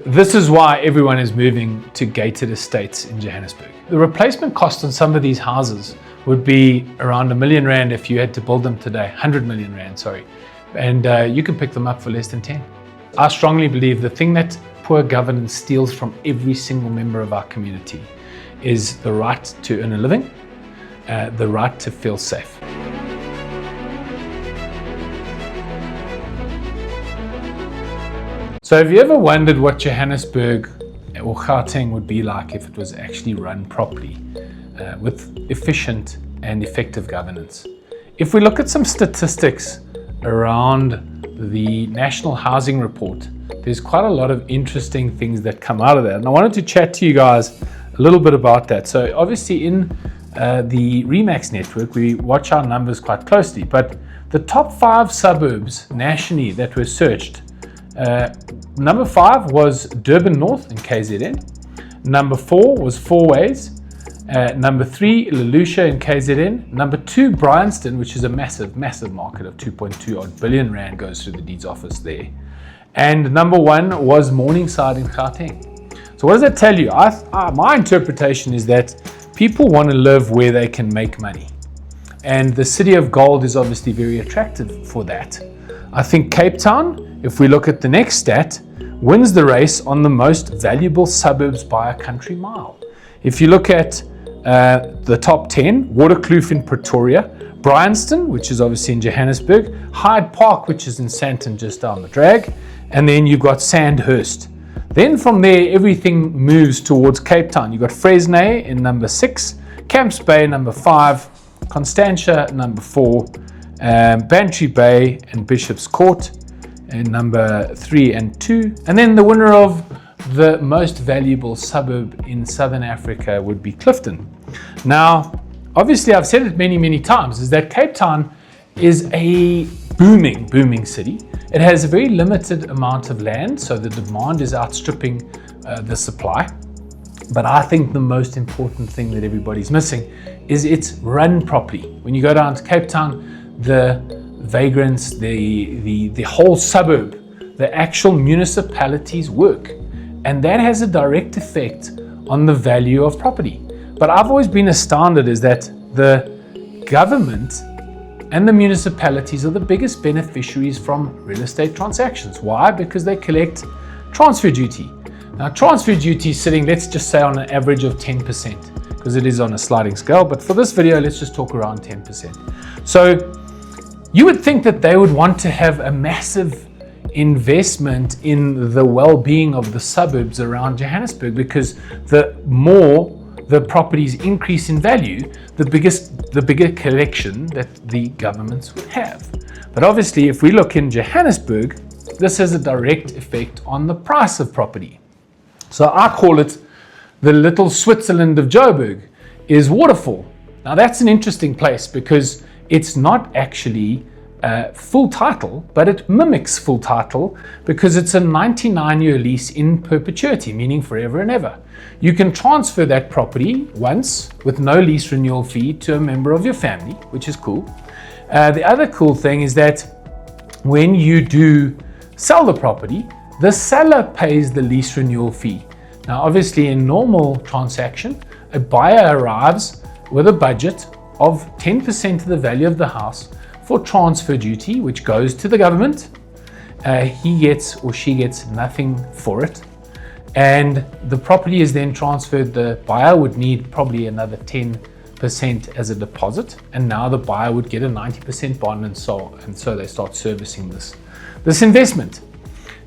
This is why everyone is moving to gated estates in Johannesburg. The replacement cost on some of these houses would be around R1 million if you had to build them today, 100 million rand, sorry. And you can pick them up for less than 10. I strongly believe the thing that poor governance steals from every single member of our community is the right to earn a living, the right to feel safe. So have you ever wondered what Johannesburg or Gauteng would be like if it was actually run properly with efficient and effective governance? If we look at some statistics around the National Housing Report, there's quite a lot of interesting things that come out of that. And I wanted to chat to you guys a little bit about that. So obviously in the Remax network, we watch our numbers quite closely, but the top 5 suburbs nationally that were searched, number 5 was Durban North in KZN. Number 4 was Fourways. Number 3, Lelusha in KZN. Number 2, Bryanston, which is a massive market of 2.2 odd billion rand goes through the deeds office there. And number 1 was Morningside in Gauteng. So what does that tell you? My interpretation is that people want to live where they can make money. And the City of Gold is obviously very attractive for that. I think Cape Town, if we look at the next stat, wins the race on the most valuable suburbs by a country mile. If you look at the top 10, Waterkloof in Pretoria, Bryanston, which is obviously in Johannesburg, Hyde Park, which is in Sandton just down the drag, and then you've got Sandhurst. Then from there, everything moves towards Cape Town. You've got Fresnay in number 6, Camps Bay number 5, Constantia number 4, Bantry Bay and Bishop's Court in number 3 and 2. And then the winner of the most valuable suburb in Southern Africa would be Clifton. Now, obviously I've said it many times, is that Cape Town is a booming city. It has a very limited amount of land, so the demand is outstripping the supply. But I think the most important thing that everybody's missing is it's run properly. When you go down to Cape Town, the vagrants, the whole suburb, the actual municipalities work. And that has a direct effect on the value of property. But I've always been astounded is that the government and the municipalities are the biggest beneficiaries from real estate transactions. Why? Because they collect transfer duty. Now, transfer duty is sitting, let's just say, on an average of 10%, because it is on a sliding scale. But for this video, let's just talk around 10%. So you would think that they would want to have a massive investment in the well-being of the suburbs around Johannesburg, because the more the properties increase in value, the bigger collection that the governments would have. But obviously, if we look in Johannesburg, this has a direct effect on the price of property. So I call it the little Switzerland of Joburg is Waterfall. Now that's an interesting place because it's not actually full title, but it mimics full title because it's a 99-year lease in perpetuity, meaning forever and ever. You can transfer that property once with no lease renewal fee to a member of your family, which is cool. The other cool thing is that when you do sell the property, the seller pays the lease renewal fee. Now, obviously, in normal transaction, a buyer arrives with a budget of 10% of the value of the house for transfer duty, which goes to the government. He gets or she gets nothing for it. And the property is then transferred. The buyer would need probably another 10% as a deposit. And now the buyer would get a 90% bond and so they start servicing this investment.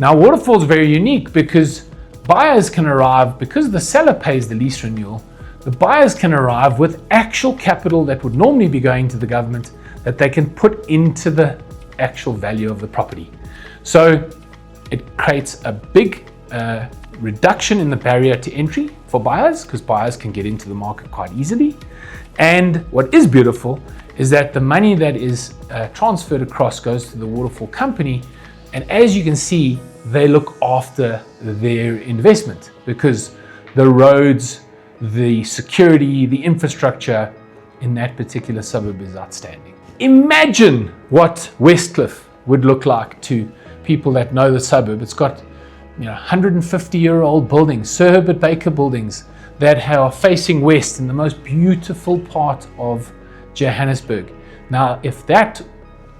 Now, Waterfall is very unique because buyers can arrive, because the seller pays the lease renewal, the buyers can arrive with actual capital that would normally be going to the government that they can put into the actual value of the property. So it creates a big reduction in the barrier to entry for buyers, because buyers can get into the market quite easily. And what is beautiful is that the money that is transferred across goes to the Waterfall company. And as you can see, they look after their investment because the roads, the security, the infrastructure in that particular suburb is outstanding. Imagine what Westcliff would look like to people that know the suburb. It's got 150-year-old buildings, Sir Herbert Baker buildings that are facing west in the most beautiful part of Johannesburg. Now, if that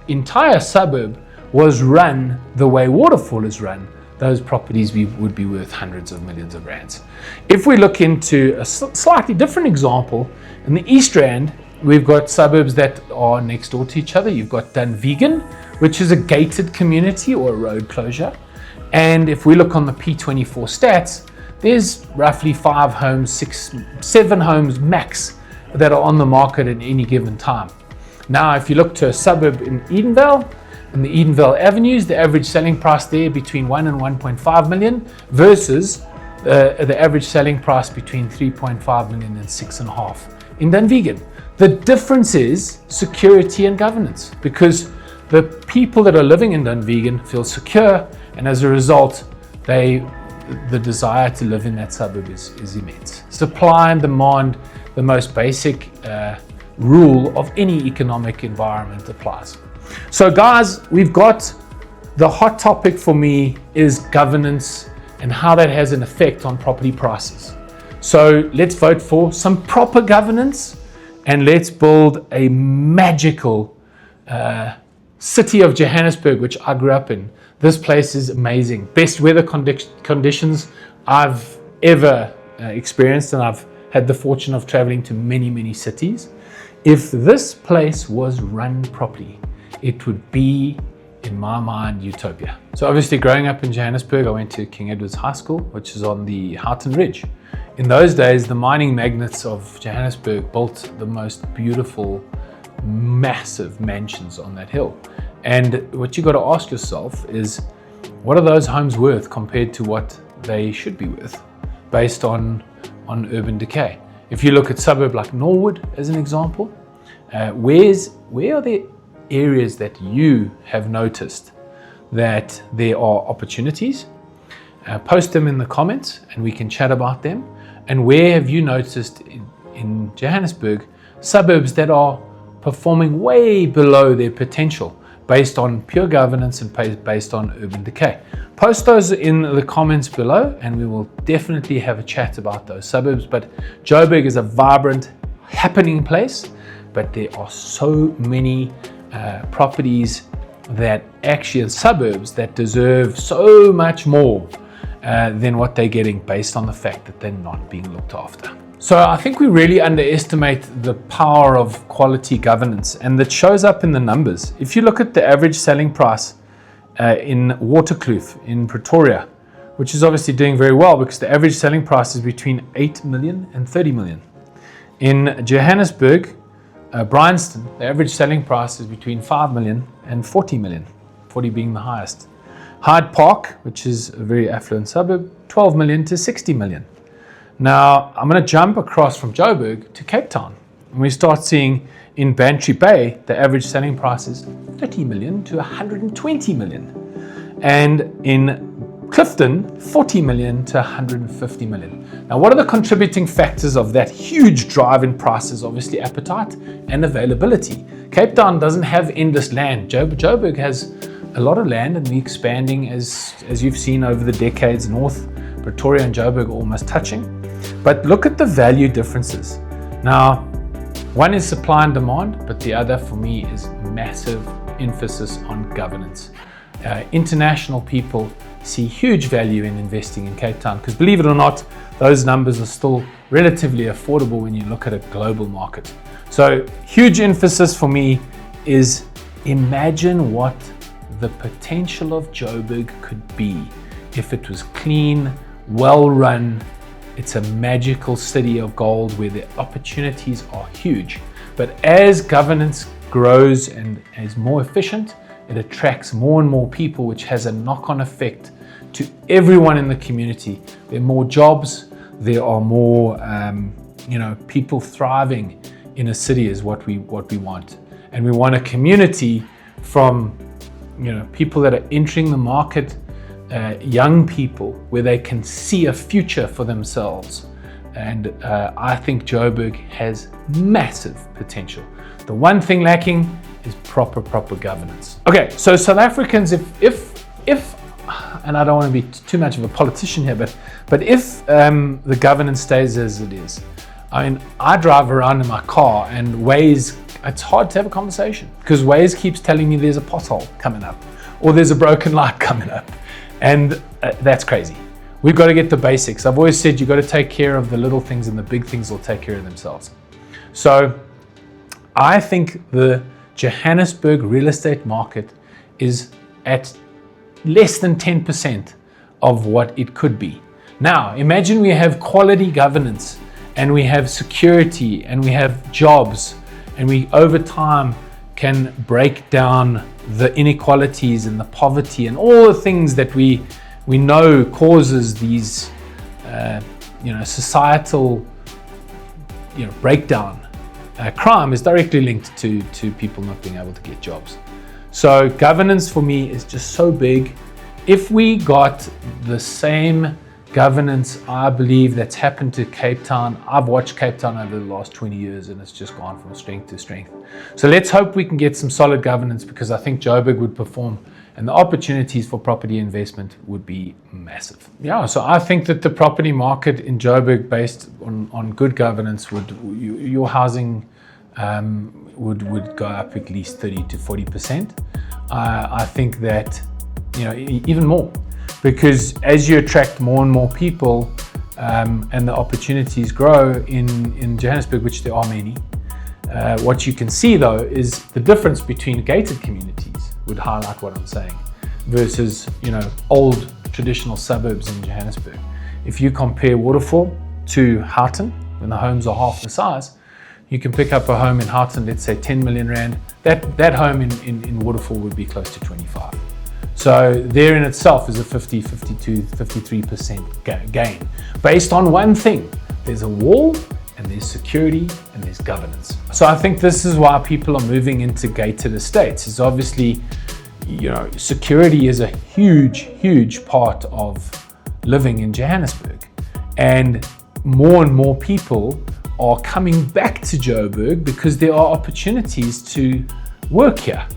entire suburb was run the way Waterfall is run, those properties would be worth hundreds of millions of rands. If we look into a slightly different example, in the East Rand, we've got suburbs that are next door to each other. You've got Dunvegan, which is a gated community or a road closure. And if we look on the P24 stats, there's roughly 5 homes, 6, 7 homes max that are on the market at any given time. Now, if you look to a suburb in Edenvale, in the Edenvale Avenues, the average selling price there between 1 and 1.5 million versus the average selling price between 3.5 million and 6.5 in Dunvegan. The difference is security and governance, because the people that are living in Dunvegan feel secure, and as a result, the desire to live in that suburb is immense. Supply and demand, the most basic rule of any economic environment, applies. So guys, we've got the hot topic for me is governance and how that has an effect on property prices. So let's vote for some proper governance, and let's build a magical city of Johannesburg, which I grew up in. This place is amazing. Best weather conditions I've ever experienced, and I've had the fortune of traveling to many, many cities. If this place was run properly, it would be, in my mind, utopia. So obviously, growing up in Johannesburg, I went to King Edward's High School, which is on the Houghton Ridge. In those days, the mining magnates of Johannesburg built the most beautiful, massive mansions on that hill. And what you got to ask yourself is, what are those homes worth compared to what they should be worth based on urban decay? If you look at suburb like Norwood as an example, where are there areas that you have noticed that there are opportunities? Post them in the comments and we can chat about them. And where have you noticed in Johannesburg suburbs that are performing way below their potential based on pure governance and based on urban decay? Post those in the comments below and we will definitely have a chat about those suburbs. But Joburg is a vibrant, happening place, but there are so many properties that actually are suburbs that deserve so much more than what they're getting based on the fact that they're not being looked after. So I think we really underestimate the power of quality governance, and that shows up in the numbers. If you look at the average selling price in Waterkloof in Pretoria, which is obviously doing very well because the average selling price is between 8 million and 30 million. In Johannesburg, Bryanston, the average selling price is between 5 million and 40 million, 40 being the highest. Hyde Park, which is a very affluent suburb, 12 million to 60 million. Now, I'm going to jump across from Joburg to Cape Town, and we start seeing in Bantry Bay, the average selling price is 30 million to 120 million. And in Clifton, 40 million to 150 million. Now, what are the contributing factors of that huge drive in prices? Obviously, appetite and availability. Cape Town doesn't have endless land. Joburg has a lot of land, and we're expanding as you've seen over the decades. North Pretoria and Joburg are almost touching. But look at the value differences. Now, one is supply and demand, but the other for me is massive emphasis on governance. International people see huge value in investing in Cape Town because, believe it or not, those numbers are still relatively affordable when you look at a global market. So huge emphasis for me is imagine what the potential of Joburg could be if it was clean, well run. It's a magical city of gold where the opportunities are huge. But as governance grows and is more efficient, it attracts more and more people, which has a knock-on effect to everyone in the community. There are more jobs, there are more people thriving in a city is what we want. And we want a community from people that are entering the market, young people, where they can see a future for themselves. And I think Joburg has massive potential. The one thing lacking is proper governance. Okay, so South Africans, if and I don't want to be too much of a politician here, but if the governance stays as it is, I mean, I drive around in my car and Waze, it's hard to have a conversation because Waze keeps telling me there's a pothole coming up or there's a broken light coming up, and that's crazy. We've got to get the basics. I've always said you've got to take care of the little things and the big things will take care of themselves. So I think the Johannesburg real estate market is at less than 10% of what it could be. Now, imagine we have quality governance and we have security and we have jobs and we over time can break down the inequalities and the poverty and all the things that we know causes these societal breakdown. Crime is directly linked to people not being able to get jobs. So governance for me is just so big. If we got the same governance, I believe, that's happened to Cape Town. I've watched Cape Town over the last 20 years and it's just gone from strength to strength. So let's hope we can get some solid governance, because I think Joburg would perform and the opportunities for property investment would be massive. Yeah, so I think that the property market in Joburg, based on good governance, your housing would go up at least 30 to 40%. I think that, even more, because as you attract more and more people and the opportunities grow in Johannesburg, which there are many, what you can see though is the difference between gated communities would highlight what I'm saying versus old traditional suburbs in Johannesburg. If you compare Waterfall to Houghton, when the homes are half the size, you can pick up a home in Houghton, let's say 10 million rand. That home in Waterfall would be close to 25. So there in itself is a 50, 52, 53% gain based on one thing. There's a wall and there's security and there's governance. So I think this is why people are moving into gated estates. It's obviously, security is a huge part of living in Johannesburg. And more people are coming back to Joburg because there are opportunities to work here.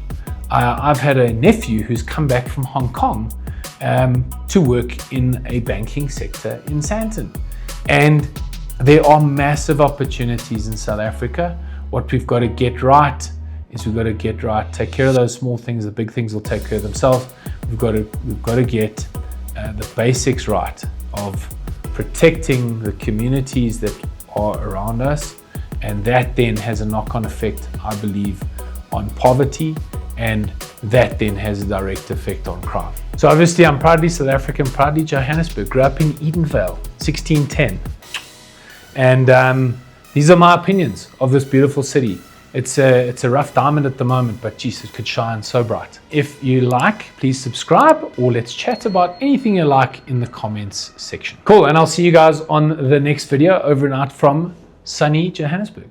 I've had a nephew who's come back from Hong Kong to work in a banking sector in Sandton. And there are massive opportunities in South Africa. What we've got to get right is take care of those small things. The big things will take care of themselves. We've got to get the basics right of protecting the communities that are around us. And that then has a knock-on effect, I believe, on poverty, and that then has a direct effect on crime. So obviously I'm proudly South African, proudly Johannesburg, grew up in Edenvale, 1610. And these are my opinions of this beautiful city. It's a rough diamond at the moment, but geez, it could shine so bright. If you like, please subscribe, or let's chat about anything you like in the comments section. Cool, and I'll see you guys on the next video. Over and out from sunny Johannesburg.